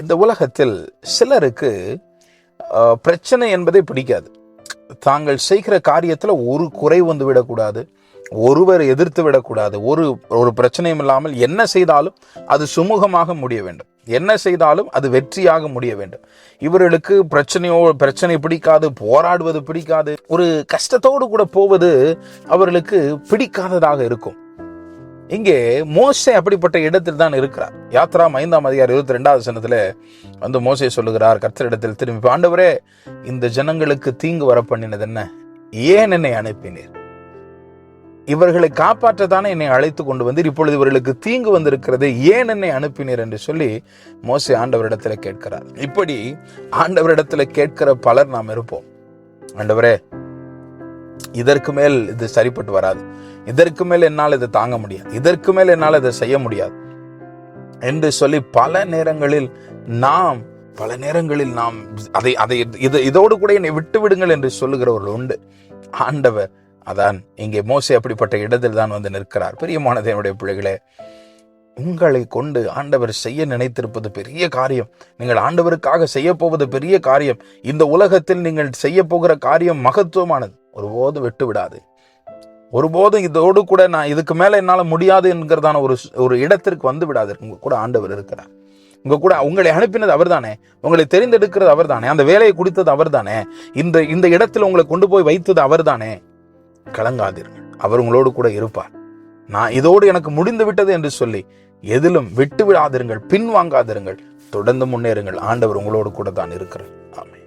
இந்த உலகத்தில் சிலருக்கு பிரச்சனை என்பதே பிடிக்காது. தாங்கள் செய்கிற காரியத்தில் ஒரு குறை வந்து விடக்கூடாது, ஒருவர் எதிர்த்து விடக்கூடாது, ஒரு பிரச்சனையும் இல்லாமல் என்ன செய்தாலும் அது சுமூகமாக முடிய வேண்டும், என்ன செய்தாலும் அது வெற்றியாக முடிய வேண்டும். இவர்களுக்கு பிரச்சனை பிடிக்காது, போராடுவது பிடிக்காது, ஒரு கஷ்டத்தோடு கூட போவது அவர்களுக்கு பிடிக்காததாக இருக்கும். இங்கே மோசே அப்படிப்பட்ட இடத்தில் தான் இருக்கிறார். யாத்ரா 5:22 வந்து மோசே சொல்லுகிறார் கர்த்தரிடத்தில் திரும்பி, ஆண்டவரே, இந்த ஜனங்களுக்கு தீங்கு வர பண்ணினது என்ன? ஏன் என்னை அனுப்பினீர்? இவர்களை காப்பாற்றத்தானே என்னை அழைத்து கொண்டு வந்தீர், இப்பொழுது இவர்களுக்கு தீங்கு வந்திருக்கிறது, ஏன் என்னை அனுப்பினீர் என்று சொல்லி மோசே ஆண்டவரிடத்தில் கேட்கிறார். இப்படி ஆண்டவரிடத்தில் கேட்கிற பலர் நாம் இருப்போம். ஆண்டவரே, இதற்கு மேல் இது சரிப்பட்டு வராது, இதற்கு மேல் என்னால் இதை தாங்க முடியாது, இதற்கு மேல் என்னால் இதை செய்ய முடியாது என்று சொல்லி பல நேரங்களில் நாம் இதோடு கூட என்னை விட்டு விடுங்கள் என்று சொல்லுகிறவர்கள் உண்டு. ஆண்டவர் அதான் இங்கே மோசே அப்படிப்பட்ட இடத்தில் தான் வந்து நிற்கிறார். பிரியமான தேவனுடைய பிள்ளைகளே, உங்களை கொண்டு ஆண்டவர் செய்ய நினைத்திருப்பது பெரிய காரியம். நீங்கள் ஆண்டவருக்காக செய்ய போவது பெரிய காரியம். இந்த உலகத்தில் நீங்கள் செய்ய போகிற காரியம் மகத்துவமானது. ஒருபோதும் விட்டு விடாது. ஒருபோதும் இதோடு கூட நான் இதுக்கு மேல என்னால முடியாது என்கிறதான ஒரு இடத்திற்கு வந்து விடாது. உங்க கூட ஆண்டவர் இருக்கிறார். உங்க கூட உங்களை அனுப்பினது அவர் தானே, உங்களை தெரிந்தெடுக்கிறது அவர் தானே, அந்த வேலையை கொடுத்தது அவர் தானே, இந்த இடத்துல உங்களை கொண்டு போய் வைத்தது அவர் தானே. கலங்காதீர்கள், அவர் உங்களோடு கூட இருப்பார். நான் இதோடு எனக்கு முடிந்து விட்டது என்று சொல்லி எதிலும் விட்டு விடாதிருங்கள், பின்வாங்காதிருங்கள், தொடர்ந்து முன்னேறுங்கள். ஆண்டவர் உங்களோடு கூட தான் இருக்கிறார். ஆமென்.